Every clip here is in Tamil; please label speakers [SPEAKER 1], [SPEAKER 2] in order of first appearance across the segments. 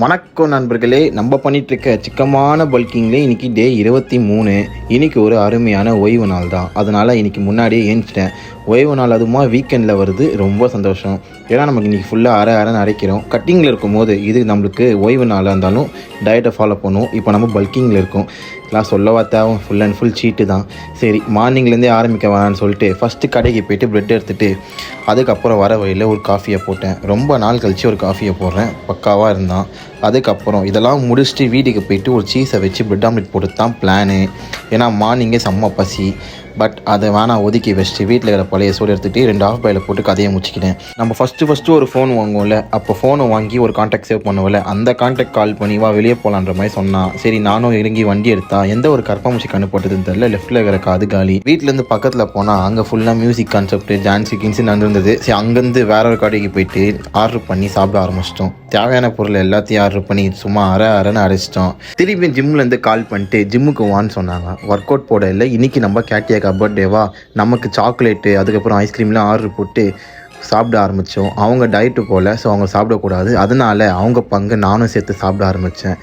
[SPEAKER 1] வணக்கம் நண்பர்களே, நம்ம பண்ணிகிட்ருக்க சிக்கமான பல்கிங்லேயே இன்றைக்கி டே 23. இன்றைக்கி ஒரு அருமையான ஓய்வு நாள் தான். அதனால் இன்றைக்கி முன்னாடியே ஏஞ்சிட்டேன். ஓய்வு நாள் அதுமா வீக்கெண்டில் வருது, ரொம்ப சந்தோஷம். ஏன்னா நமக்கு இன்றைக்கி ஃபுல்லாக அரைன்னு அரைக்கிறோம். கட்டிங்கில் இருக்கும்போது இது நம்மளுக்கு ஓய்வு நாளாக இருந்தாலும் டயட்டை ஃபாலோ பண்ணுவோம். இப்போ நம்ம பல்கிங்கில் இருக்கோம். எல்லாம் சொல்லவா தேவை, ஃபுல் அண்ட் ஃபுல் சீட்டு தான். சரி, மார்னிங்லேருந்தே ஆரம்பிக்க வேணான்னு சொல்லிட்டு ஃபஸ்ட்டு கடைக்கு போய்ட்டு ப்ரெட் எடுத்துகிட்டு அதுக்கப்புறம் வர வழியில் ஒரு காஃபியை போட்டேன். ரொம்ப நாள் கழித்து ஒரு காஃபியை போடுறேன், பக்காவாக இருந்தான். அதுக்கப்புறம் இதெல்லாம் முடிச்சுட்டு வீட்டுக்கு போய்ட்டு ஒரு சீஸை வச்சு ப்ரெட் ஆம்லெட் போட்டு தான் பிளானு. ஏன்னா மார்னிங்கே செம்ம பசி. பட் அதை வேணாம் ஒதுக்கி வச்சுட்டு வீட்டில் இருக்கிற பழைய சோடு எடுத்துகிட்டு 2 ஆஃப் பாயில் போட்டு கதையை முடிச்சிக்கிட்டேன். நம்ம ஃபஸ்ட்டு ஒரு ஃபோன் வாங்குவோம்ல, அப்போ ஃபோனை வாங்கி ஒரு கான்டாக்ட் சேவ் பண்ணுவோம்ல, அந்த கான்டாக்ட் கால் பண்ணி வா வெளியே போகலான்ற மாதிரி சொன்னான். சரி, நானும் இறங்கி வண்டி எடுத்தா எந்த ஒரு கற்பமூச்சி கண்ணு போட்டதுன்னு தெரியல. லெஃப்ட்டில் இருக்கிற காது காலி. வீட்டிலேருந்து பக்கத்தில் போனால் அங்கே ஃபுல்லாக மியூசிக் கான்செப்ட் டான்ஸு கின்ஸு நடந்தது. சரி, அங்கேருந்து வேற ஒரு கடைக்கு போயிட்டு ஆர்டர் பண்ணி சாப்பிட ஆரம்பிச்சிட்டோம். தேவையான பொருள் எல்லாத்தையும் ஆர்டர் பண்ணி சும்மா அரைன்னு அரைச்சிட்டோம். திருப்பி ஜிம்லேருந்து கால் பண்ணிட்டு ஜிம்முக்கு வான்னு சொன்னாங்க. ஒர்க் அவுட் போட இல்லை, இன்றைக்கி நம்ம கேட்டியாக்கா பர்த்டேவா, நமக்கு சாக்லேட்டு அதுக்கப்புறம் ஐஸ்கிரீம்லாம் ஆர்டர் போட்டு சாப்பிட ஆரம்பித்தோம். அவங்க டயட்டு போல், ஸோ அவங்க சாப்பிடக்கூடாது. அதனால் அவங்க பங்கு நானும் சேர்த்து சாப்பிட ஆரம்பித்தேன்.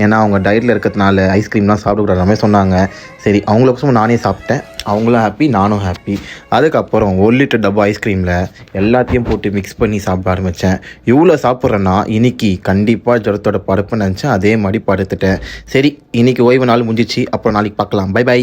[SPEAKER 1] ஏன்னா அவங்க டயட்டில் இருக்கிறதுனால ஐஸ்கிரீம்லாம் சாப்பிடக்கூடாது மாதிரி சொன்னாங்க. சரி, அவங்களுக்கும் நானே சாப்பிட்டேன். அவங்களும் ஹாப்பி, நானும் ஹாப்பி. அதுக்கப்புறம் 1 லிட்டர் டப்பா ஐஸ்கிரீமில் எல்லாத்தையும் போட்டு மிக்ஸ் பண்ணி சாப்பிட ஆரம்பித்தேன். இவ்வளோ சாப்பிட்றேன்னா இன்றைக்கி கண்டிப்பாக ஜுரத்தோட படுப்புன்னு நினச்சேன். அதே மாதிரி படுத்துட்டேன். சரி, இன்றைக்கி ஓய்வு நாள் முடிஞ்சிச்சு. அப்புறம் நாளைக்கு பார்க்கலாம். Bye by.